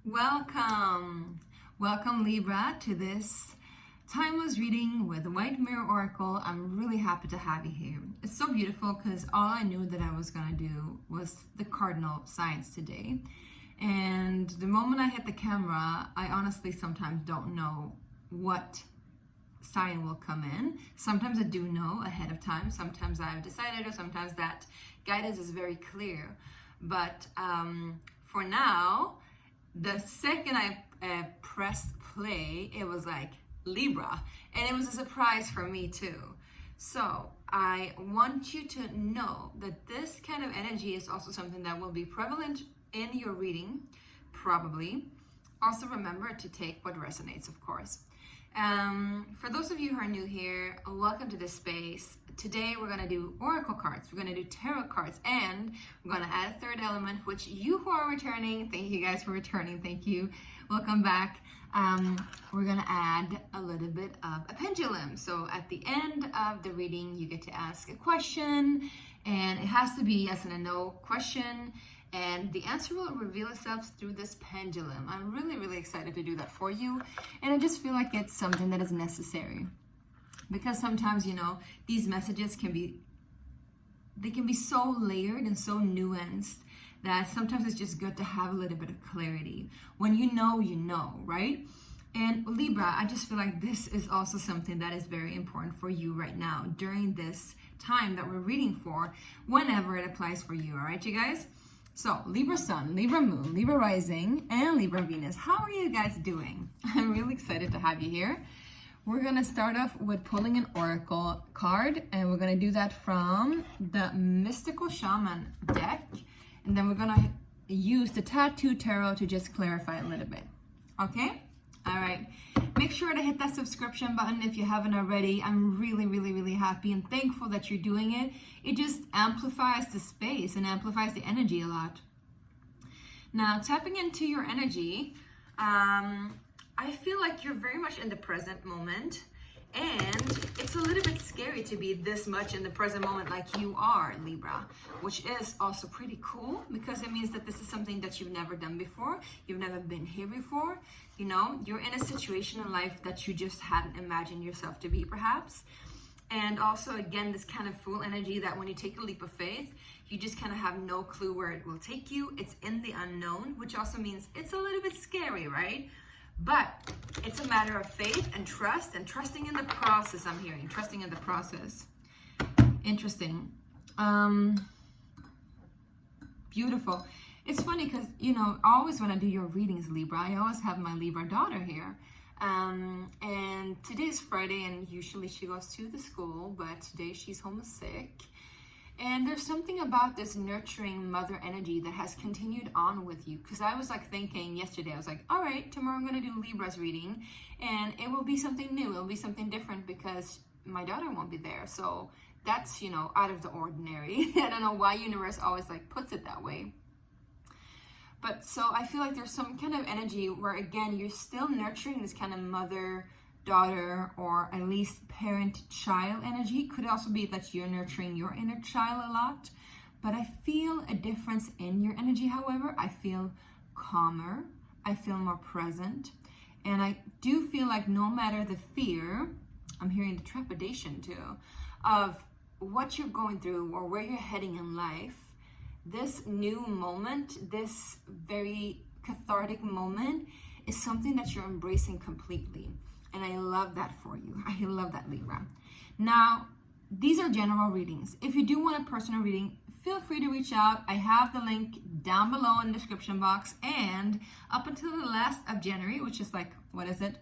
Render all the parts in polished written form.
Welcome Libra to this timeless reading with the White Mirror Oracle. I'm really happy to have you here. It's so beautiful because all I knew that I was gonna do was the cardinal signs today. And the moment I hit the camera, I honestly sometimes don't know what sign will come in. Sometimes I do know ahead of time. Sometimes I've decided, or sometimes that guidance is very clear. But for now, the second I pressed play, it was like Libra, and it was a surprise for me too. So I want you to know that this kind of energy is also something that will be prevalent in your reading, probably. Also remember to take what resonates, of course. For those of you who are new here, welcome to this space. Today we're going to do oracle cards, we're going to do tarot cards, and we're going to add a third element, which you who are returning, thank you guys for returning, thank you, welcome back. We're going to add a little bit of a pendulum. So at the end of the reading, you get to ask a question, and it has to be yes and a no question. And the answer will reveal itself through this pendulum. I'm really excited to do that for you. And I just feel like it's something that is necessary. Because sometimes, you know, these messages can be so layered and so nuanced that sometimes it's just good to have a little bit of clarity. When you know, right? And Libra, I just feel like this is also something that is very important for you right now during this time that we're reading for, whenever it applies for you. All right, you guys? So Libra Sun, Libra Moon, Libra Rising, and Libra Venus. How are you guys doing? I'm really excited to have you here. We're going to start off with pulling an oracle card, and we're going to do that from the Mystical Shaman deck. And then we're going to use the Tattoo Tarot to just clarify a little bit. Okay? All right. Make sure to hit that subscription button if you haven't already. I'm really happy and thankful that you're doing it. It just amplifies the space and amplifies the energy a lot. Now, tapping into your energy, I feel like you're very much in the present moment, and it's a little bit scary to be this much in the present moment like you are, Libra, which is also pretty cool because it means that this is something that you've never done before. You've never been here before. You know, you're in a situation in life that you just hadn't imagined yourself to be, perhaps. And also, again, this kind of Fool energy that when you take a leap of faith, you just kind of have no clue where it will take you. It's in the unknown, which also means it's a little bit scary, right? But it's a matter of faith and trust, and trusting in the process. I'm hearing trusting in the process. Interesting. Beautiful. It's funny because, you know, always when I do your readings, Libra, I always have my Libra daughter here. And today is Friday, and usually she goes to the school, but today she's home sick. And there's something about this nurturing mother energy that has continued on with you. Because I was like thinking yesterday, I was like, all right, tomorrow I'm going to do Libra's reading. And it will be something new. It will be something different because my daughter won't be there. So that's, you know, out of the ordinary. I don't know why universe always like puts it that way. But so I feel like there's some kind of energy where, again, you're still nurturing this kind of mother-daughter or at least parent-child energy. Could also be that you're nurturing your inner child a lot. But I feel a difference in your energy, however. I feel calmer. I feel more present. And I do feel like no matter the fear, I'm hearing the trepidation too, of what you're going through or where you're heading in life, this new moment, this very cathartic moment is something that you're embracing completely. And I love that for you. I love that, Libra. Now, these are general readings. If you do want a personal reading, feel free to reach out. I have the link down below in the description box. And up until the last of January, which is like, what is it?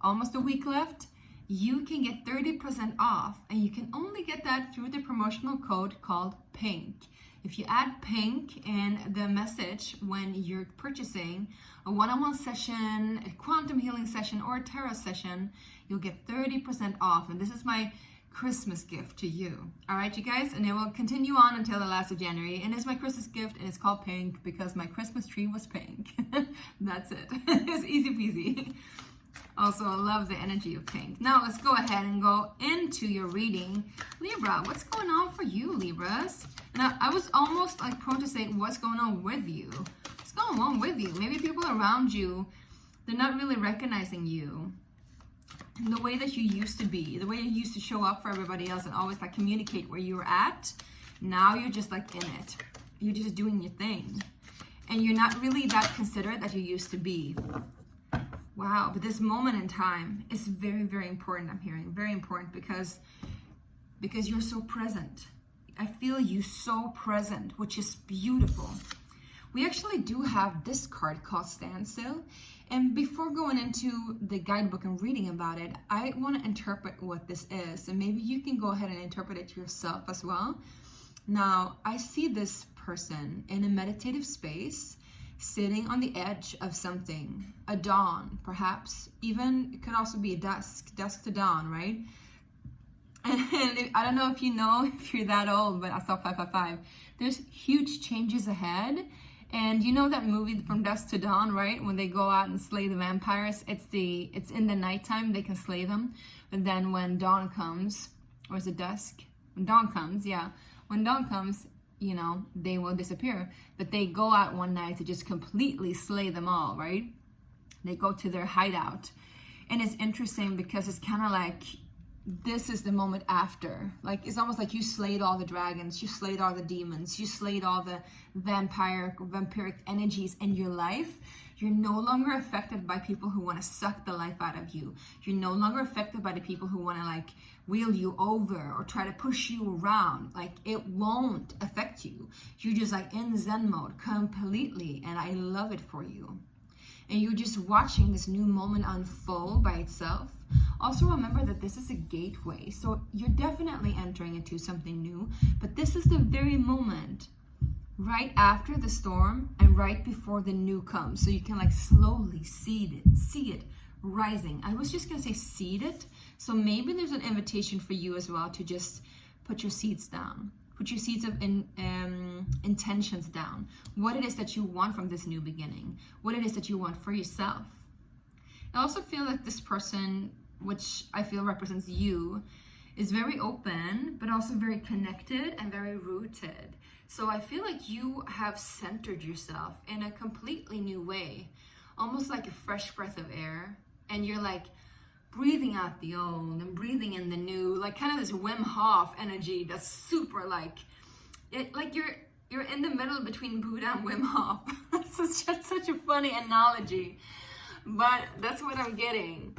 Almost a week left. You can get 30% off. And you can only get that through the promotional code called PINK. If you add PINK in the message when you're purchasing a one-on-one session, a quantum healing session, or a tarot session, you'll get 30% off. And this is my Christmas gift to you. All right, you guys? And it will continue on until the last of January. And it's my Christmas gift, and it's called Pink because my Christmas tree was pink. That's it. It's easy peasy. Also, I love the energy of pink. Now, let's go ahead and go into your reading. Libra, what's going on for you, Libras? Now, I was almost like prone to say, what's going on with you? What's going one-on-one with you. Maybe people around you, they're not really recognizing you the way that you used to be, the way you used to show up for everybody else and always like communicate where you were at. Now you're just like in it. You're just doing your thing. And you're not really that considerate that you used to be. Wow, but this moment in time is very, very important, I'm hearing. Very important because you're so present. I feel you so present, which is beautiful. We actually do have this card called Standstill. And before going into the guidebook and reading about it, I want to interpret what this is. And maybe you can go ahead and interpret it yourself as well. Now, I see this person in a meditative space, sitting on the edge of something, a dawn, perhaps. Even, it could also be a dusk to dawn, right? And I don't know if you know, if you're that old, but I saw 555. There's huge changes ahead. And you know that movie From Dusk to Dawn, right? When they go out and slay the vampires, it's in the nighttime, they can slay them. And then when dawn comes, or is it dusk? When dawn comes, yeah. When dawn comes, you know, they will disappear. But they go out one night to just completely slay them all, right? They go to their hideout. And it's interesting because it's kind of like, this is the moment after. Like, it's almost like you slayed all the dragons, you slayed all the demons, you slayed all the vampiric energies in your life. You're no longer affected by people who want to suck the life out of you. You're no longer affected by the people who want to like wheel you over or try to push you around. Like, it won't affect you. You're just like in Zen mode completely, and I love it for you. And you're just watching this new moment unfold by itself. Also remember that this is a gateway. So you're definitely entering into something new, but this is the very moment right after the storm and right before the new comes. So you can like slowly see it rising. I was just gonna say seed it. So maybe there's an invitation for you as well to just put your seeds down. Put your seeds of intentions down. What it is that you want from this new beginning. What it is that you want for yourself. I also feel that this person, which I feel represents you, is very open, but also very connected and very rooted. So I feel like you have centered yourself in a completely new way. Almost like a fresh breath of air. And you're like, breathing out the old and breathing in the new, like kind of this Wim Hof energy that's super like, you're in the middle between Buddha and Wim Hof. This is just such a funny analogy, but that's what I'm getting.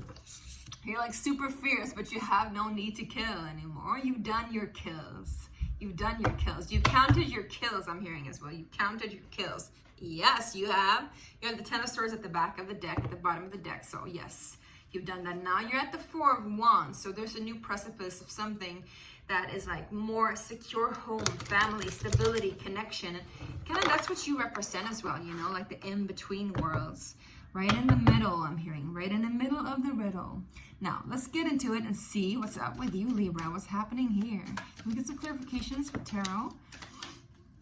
You're like super fierce, but you have no need to kill anymore. You've done your kills. You've done your kills. You've counted your kills, I'm hearing as well. You've counted your kills. Yes, you have. You have the 10 of Swords at the back of the deck, at the bottom of the deck, so yes. You've done that. Now you're at the 4 of Wands. So there's a new precipice of something that is like more secure home, family, stability, connection. Kind of that's what you represent as well, you know, like the in-between worlds. Right in the middle, I'm hearing. Right in the middle of the riddle. Now, let's get into it and see what's up with you, Libra. What's happening here? Can we get some clarifications for tarot?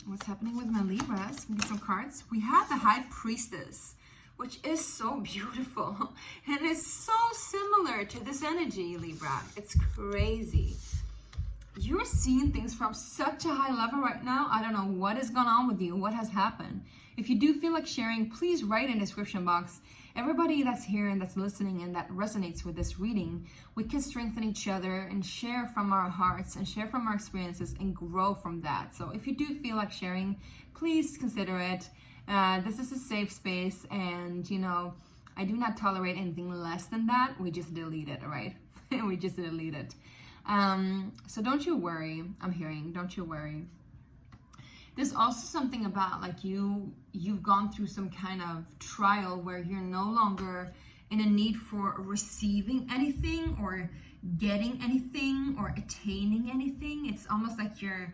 What's happening with my Libras? Can we get some cards? We have the High Priestess, which is so beautiful and it's so similar to this energy, Libra. It's crazy. You're seeing things from such a high level right now. I don't know what is going on with you, what has happened. If you do feel like sharing, please write in the description box. Everybody that's here and that's listening and that resonates with this reading, we can strengthen each other and share from our hearts and share from our experiences and grow from that. So if you do feel like sharing, please consider it. This is a safe space, and you know, I do not tolerate anything less than that. We just delete it, all right? We just delete it. So don't you worry, I'm hearing, don't you worry. There's also something about like you've gone through some kind of trial where you're no longer in a need for receiving anything or getting anything or attaining anything. It's almost like you're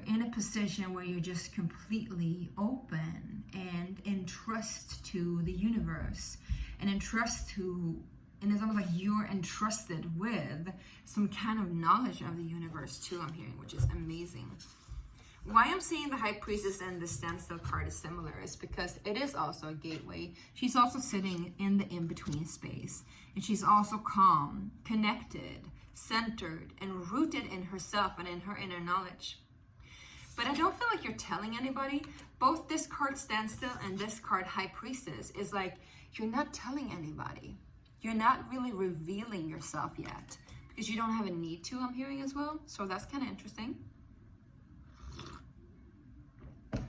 in a position where you're just completely open and in trust to the universe and in trust to, and it's almost like you're entrusted with some kind of knowledge of the universe too, I'm hearing, which is amazing. Why I'm saying the High Priestess and the Standstill card is similar is because it is also a gateway. She's also sitting in the in-between space, and she's also calm, connected, centered, and rooted in herself and in her inner knowledge. but I don't feel like you're telling anybody. Both this card Standstill and this card High Priestess is like, you're not telling anybody. You're not really revealing yourself yet because you don't have a need to, I'm hearing as well. So that's kind of interesting.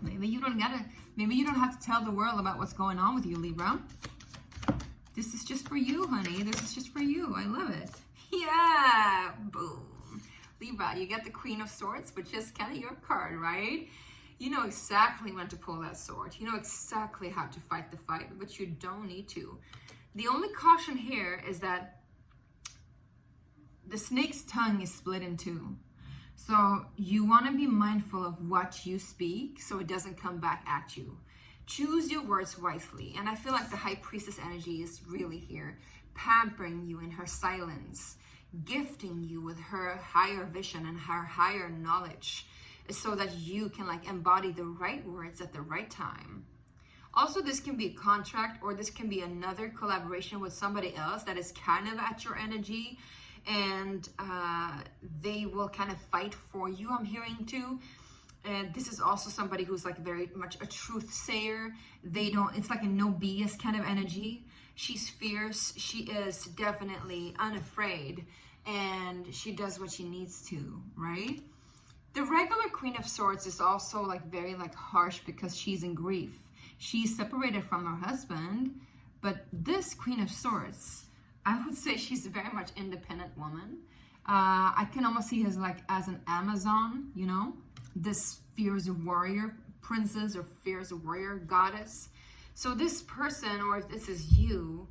Maybe you don't have to tell the world about what's going on with you, Libra. This is just for you, honey. This is just for you. I love it. Yeah, boom. Libra, you get the Queen of Swords, which is kind of your card, right? You know exactly when to pull that sword. You know exactly how to fight the fight, but you don't need to. The only caution here is that the snake's tongue is split in two. So you want to be mindful of what you speak so it doesn't come back at you. Choose your words wisely. And I feel like the High Priestess energy is really here, pampering you in her silence, gifting you with her higher vision and her higher knowledge so that you can like embody the right words at the right time. Also, this can be a contract or this can be another collaboration with somebody else that is kind of at your energy, and they will kind of fight for you, I'm hearing too. And this is also somebody who's like very much a truth sayer. It's like a no BS kind of energy. She's fierce. She is definitely unafraid, and she does what she needs to, right? The regular Queen of Swords is also like very like harsh because she's in grief. She's separated from her husband, but this Queen of Swords, I would say she's a very much independent woman. I can almost see her like as an Amazon, you know, this fierce warrior princess or fierce warrior goddess. So this person, or if this is you,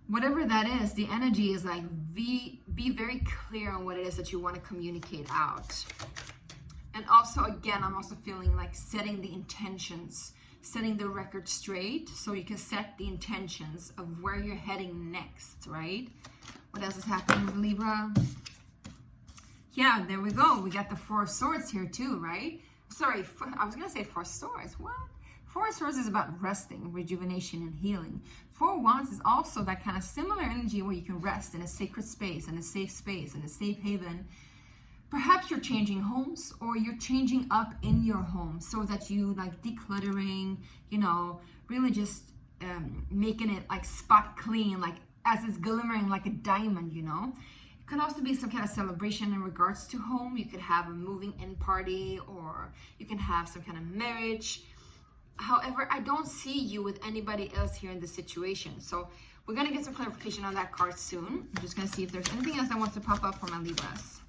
whatever that is, the energy is like be very clear on what it is that you want to communicate out. And also, again, I'm also feeling like setting the intentions, setting the record straight so you can set the intentions of where you're heading next, right? What else is happening with Libra? Yeah, there we go. We got the Four of Swords here too, right? Sorry, I was going to say Four Swords. What? Four of Swords is about resting, rejuvenation, and healing. Four of Wands is also that kind of similar energy where you can rest in a sacred space, in a safe space, in a safe haven. Perhaps you're changing homes or you're changing up in your home so that you like decluttering, you know, really just making it like spot clean, like as it's glimmering like a diamond, you know. It could also be some kind of celebration in regards to home. You could have a moving in party, or you can have some kind of marriage. However, I don't see you with anybody else here in this situation. So we're going to get some clarification on that card soon. I'm just going to see if there's anything else that wants to pop up for my Libras.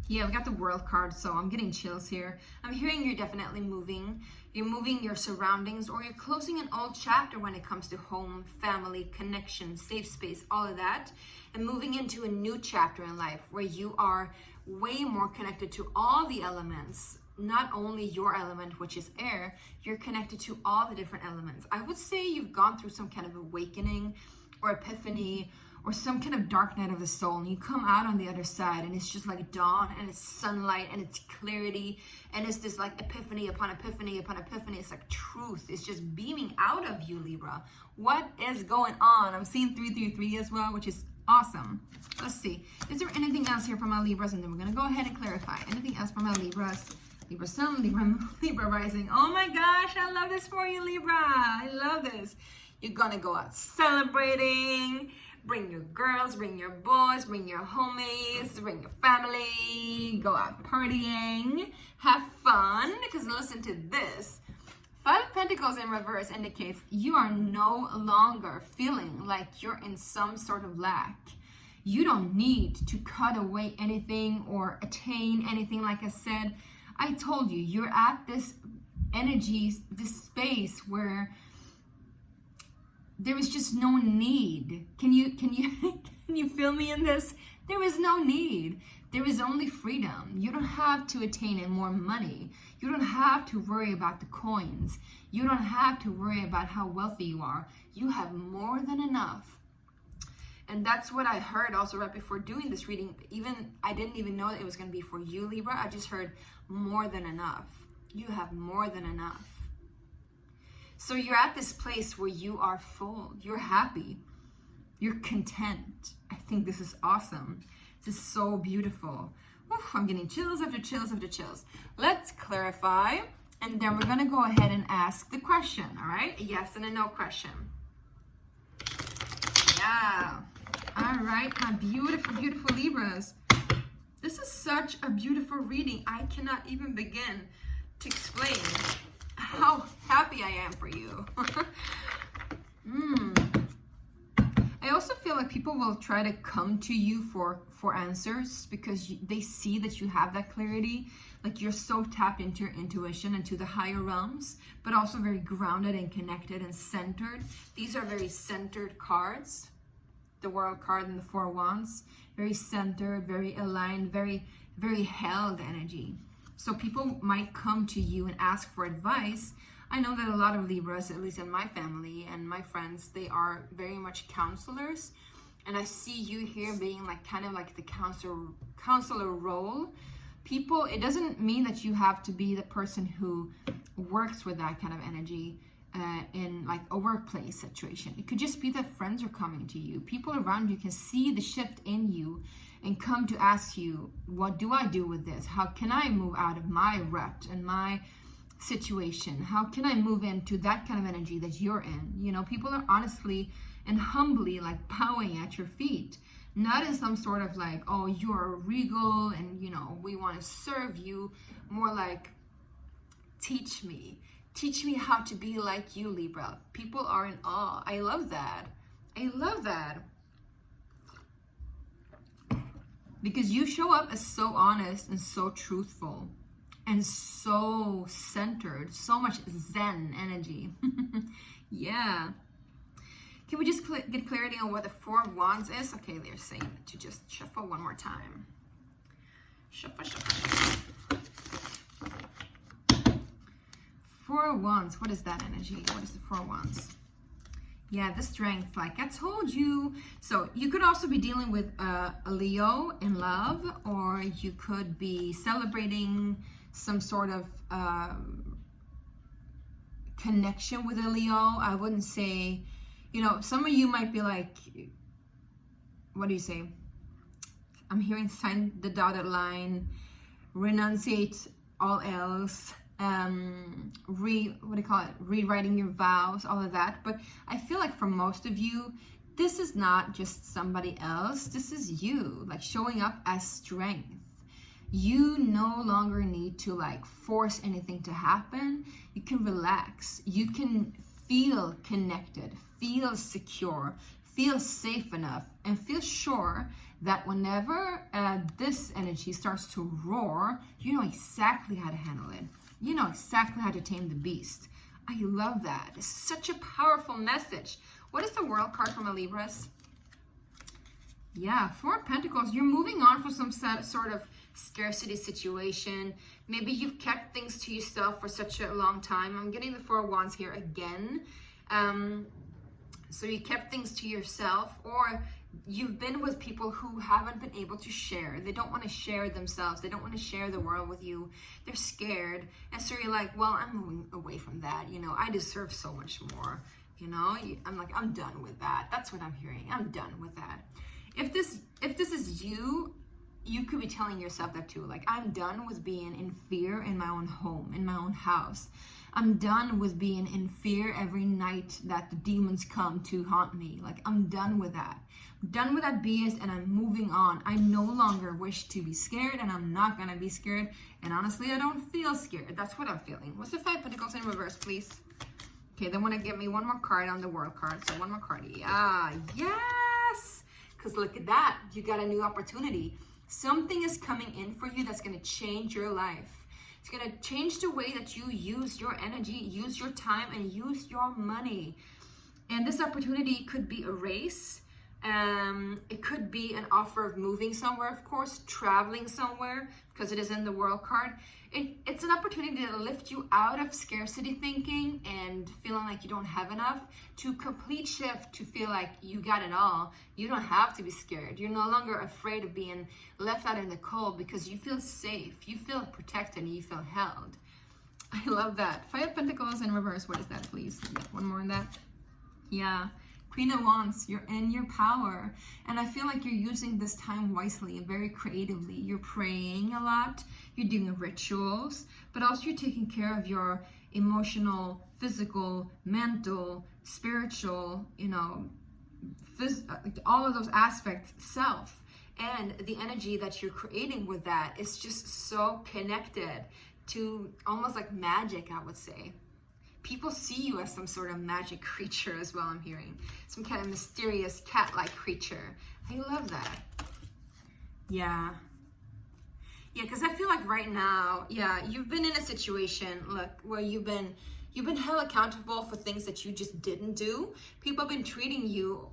Yeah, we got the World card, so I'm getting chills here. I'm hearing you're definitely moving. You're moving your surroundings, or you're closing an old chapter when it comes to home, family, connection, safe space, all of that, and moving into a new chapter in life where you are way more connected to all the elements, not only your element, which is air. You're connected to all the different elements. I would say you've gone through some kind of awakening or epiphany or some kind of dark night of the soul, and you come out on the other side and it's just like dawn, and it's sunlight, and it's clarity, and it's this like epiphany upon epiphany upon epiphany. It's like truth. It's just beaming out of you, Libra. What is going on? I'm seeing 333 as well, which is awesome. Let's see. Is there anything else here for my Libras? And then we're going to go ahead and clarify. Anything else for my Libras? Libra Sun, Libra Moon, Libra Rising. Oh my gosh, I love this for you, Libra. I love this. You're going to go out celebrating. Bring your girls, bring your boys, bring your homies, bring your family, go out partying, have fun, because listen to this. Five of Pentacles in reverse indicates you are no longer feeling like you're in some sort of lack. You don't need to cut away anything or attain anything. Like I said, I told you, you're at this energy, this space where there is just no need. Can you feel me in this? There is no need. There is only freedom. You don't have to attain in more money. You don't have to worry about the coins. You don't have to worry about how wealthy you are. You have more than enough. And that's what I heard also right before doing this reading. I didn't even know that it was going to be for you, Libra. I just heard more than enough. You have more than enough. So you're at this place where you are full, you're happy, you're content. I think this is awesome. This is so beautiful. Oof, I'm getting chills after chills after chills. Let's clarify, and then we're gonna go ahead and ask the question, all right? A yes and a no question. Yeah. All right, my beautiful, beautiful Libras. This is such a beautiful reading. I cannot even begin to explain how happy I am for you. I also feel like people will try to come to you for answers because they see that you have that clarity. Like you're so tapped into your intuition and to the higher realms, but also very grounded and connected and centered. These are very centered cards. The World card and the Four Wands. Very centered, very aligned, very, very held energy. So people might come to you and ask for advice. I know that a lot of Libras, at least in my family and my friends, they are very much counselors. And I see you here being like kind of like the counselor role. People, it doesn't mean that you have to be the person who works with that kind of energy in like a workplace situation. It could just be that friends are coming to you. People around you can see the shift in you and come to ask you, what do I do with this? How can I move out of my rut and my situation? How can I move into that kind of energy that you're in? You know, people are honestly and humbly like bowing at your feet, not in some sort of like, oh, you're regal and, you know, we want to serve you. More like, teach me how to be like you, Libra. People are in awe. I love that. I love that. Because you show up as so honest and so truthful and so centered, so much Zen energy. Yeah. Can we just get clarity on what the Four of Wands is? Okay, they're saying to just shuffle one more time. Shuffle, shuffle, shuffle. Four of Wands, what is that energy? What is the Four of Wands? Yeah, the strength, like I told you. So you could also be dealing with a Leo in love, or you could be celebrating some sort of connection with a Leo. I wouldn't say, you know, some of you might be like, what do you say? I'm hearing sign the dotted line, renunciate all else. Rewriting your vows, all of that. But I feel like for most of you, this is not just somebody else. This is you, like showing up as strength. You no longer need to like force anything to happen. You can relax. You can feel connected, feel secure, feel safe enough, and feel sure that whenever this energy starts to roar, you know exactly how to handle it. You know exactly how to tame the beast. I love that. It's such a powerful message. What is the World card from a Libras? Yeah, Four of Pentacles. You're moving on from some sort of scarcity situation. Maybe you've kept things to yourself for such a long time. I'm getting the Four of Wands here again. So you kept things to yourself, or you've been with people who haven't been able to share. They don't want to share themselves. They don't want to share the world with you. They're scared. And so you're like, well, I'm moving away from that. You know, I deserve so much more. You know, I'm like, I'm done with that. That's what I'm hearing. I'm done with that. If this is you, you could be telling yourself that too. Like, I'm done with being in fear in my own home, in my own house. I'm done with being in fear every night that the demons come to haunt me. Like, I'm done with that. I'm done with that BS, and I'm moving on. I no longer wish to be scared, and I'm not going to be scared. And honestly, I don't feel scared. That's what I'm feeling. What's the Five of Pentacles in reverse, please? Okay, they want to give me one more card on the World card. So one more card. Yeah, yes! Because look at that. You got a new opportunity. Something is coming in for you that's going to change your life. It's going to change the way that you use your energy, use your time, and use your money. And this opportunity could be a race. It could be an offer of moving somewhere, of course, traveling somewhere, because it is in the World card. It's an opportunity to lift you out of scarcity thinking and feeling like you don't have enough, to complete shift, to feel like you got it all. You don't have to be scared. You're no longer afraid of being left out in the cold because you feel safe, you feel protected, and you feel held. I love that. Five of Pentacles in reverse. What is that, please? One more on that. Yeah. Queen of Wands, you're in your power. And I feel like you're using this time wisely and very creatively. You're praying a lot, you're doing rituals, but also you're taking care of your emotional, physical, mental, spiritual, all of those aspects, self. And the energy that you're creating with that is just so connected to almost like magic, I would say. People see you as some sort of magic creature as well, I'm hearing. Some kind of mysterious cat-like creature. I love that. Yeah. Yeah, because I feel like right now, you've been in a situation, look, where you've been held accountable for things that you just didn't do. People have been treating you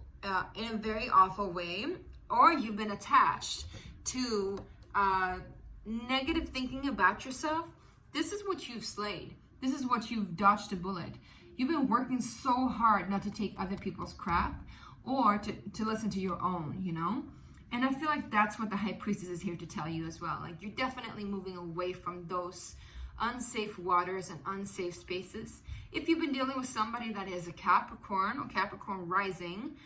in a very awful way, or you've been attached to negative thinking about yourself. This is what you've slayed. This is what you've dodged a bullet. You've been working so hard not to take other people's crap or to listen to your own, And I feel like that's what the High Priestess is here to tell you as well. Like, you're definitely moving away from those unsafe waters and unsafe spaces. If you've been dealing with somebody that is a Capricorn or Capricorn rising,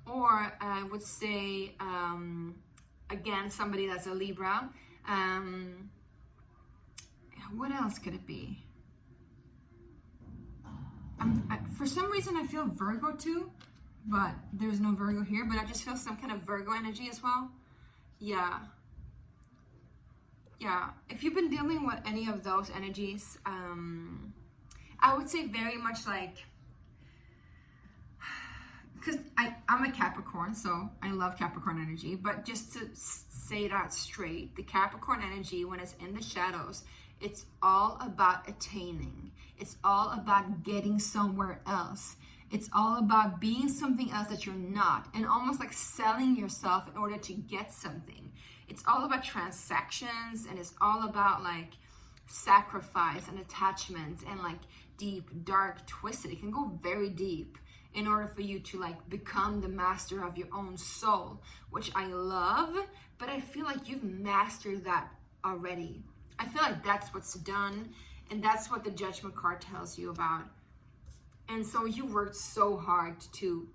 or I would say, again, somebody that's a Libra, what else could it be? For some reason, I feel Virgo too, but there's no Virgo here, but I just feel some kind of Virgo energy as well. Yeah. If you've been dealing with any of those energies, I would say very much like, because I'm a Capricorn, so I love Capricorn energy, but just to say it out straight, the Capricorn energy, when it's in the shadows, it's all about attaining. It's all about getting somewhere else. It's all about being something else that you're not, and almost like selling yourself in order to get something. It's all about transactions, and it's all about like sacrifice and attachment and like deep, dark, twisted. It can go very deep in order for you to like become the master of your own soul, which I love, but I feel like you've mastered that already. I feel like that's what's done, and that's what the Judgment card tells you about. And so you worked so hard to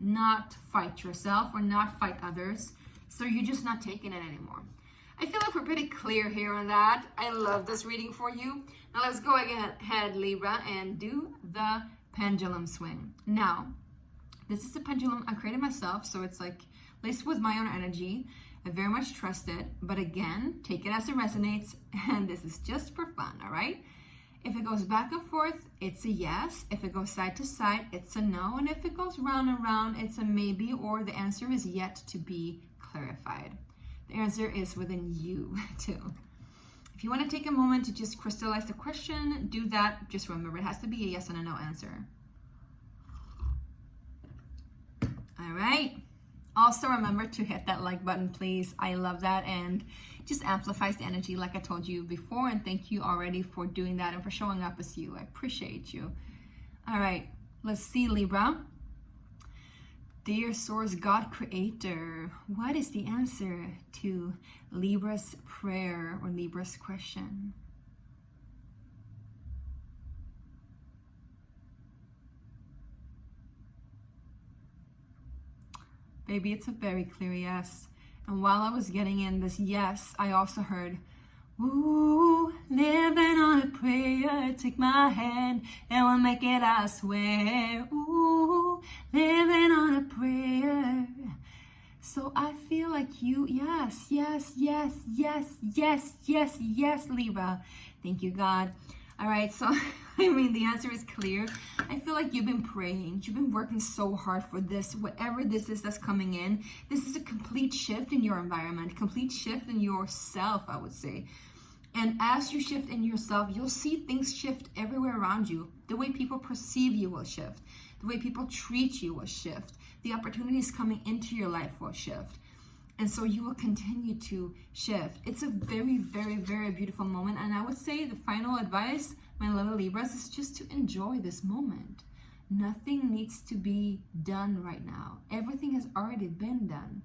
not fight yourself or not fight others. So you're just not taking it anymore. I feel like we're pretty clear here on that. I love this reading for you. Now let's go ahead, Libra, and do the pendulum swing. Now, this is a pendulum I created myself, so it's like laced with my own energy. I very much trust it, but again, take it as it resonates, and this is just for fun, all right? If it goes back and forth, it's a yes. If it goes side to side, it's a no. And if it goes round and round, it's a maybe, or the answer is yet to be clarified. The answer is within you, too. If you want to take a moment to just crystallize the question, do that. Just remember, it has to be a yes and a no answer. All right. Also remember to hit that like button, please. I love that, and just amplifies the energy like I told you before. And thank you already for doing that and for showing up as you. I appreciate you. All right, let's see, Libra. Dear Source God Creator, what is the answer to Libra's prayer or Libra's question? Baby, it's a very clear yes. And while I was getting in this yes, I also heard, ooh, living on a prayer, take my hand and we'll make it, I swear. Ooh, living on a prayer. So I feel like you, yes, Libra. Thank you, God. All right, so I mean, the answer is clear. I feel like you've been praying. You've been working so hard for this, whatever this is that's coming in. This is a complete shift in your environment, complete shift in yourself, I would say. And as you shift in yourself, you'll see things shift everywhere around you. The way people perceive you will shift. The way people treat you will shift. The opportunities coming into your life will shift. And so you will continue to shift. It's a very, very, very beautiful moment. And I would say the final advice, my little Libras, is just to enjoy this moment. Nothing needs to be done right now. Everything has already been done.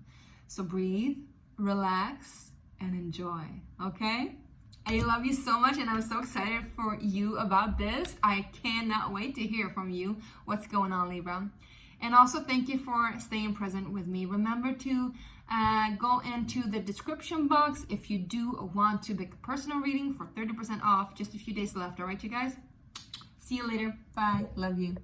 So breathe, relax, and enjoy, okay? I love you so much, and I'm so excited for you about this. I cannot wait to hear from you what's going on, Libra. And also thank you for staying present with me. Remember to go into the description box if you do want to book a personal reading for 30% off. Just a few days left. All right, you guys? See you later. Bye. Love you.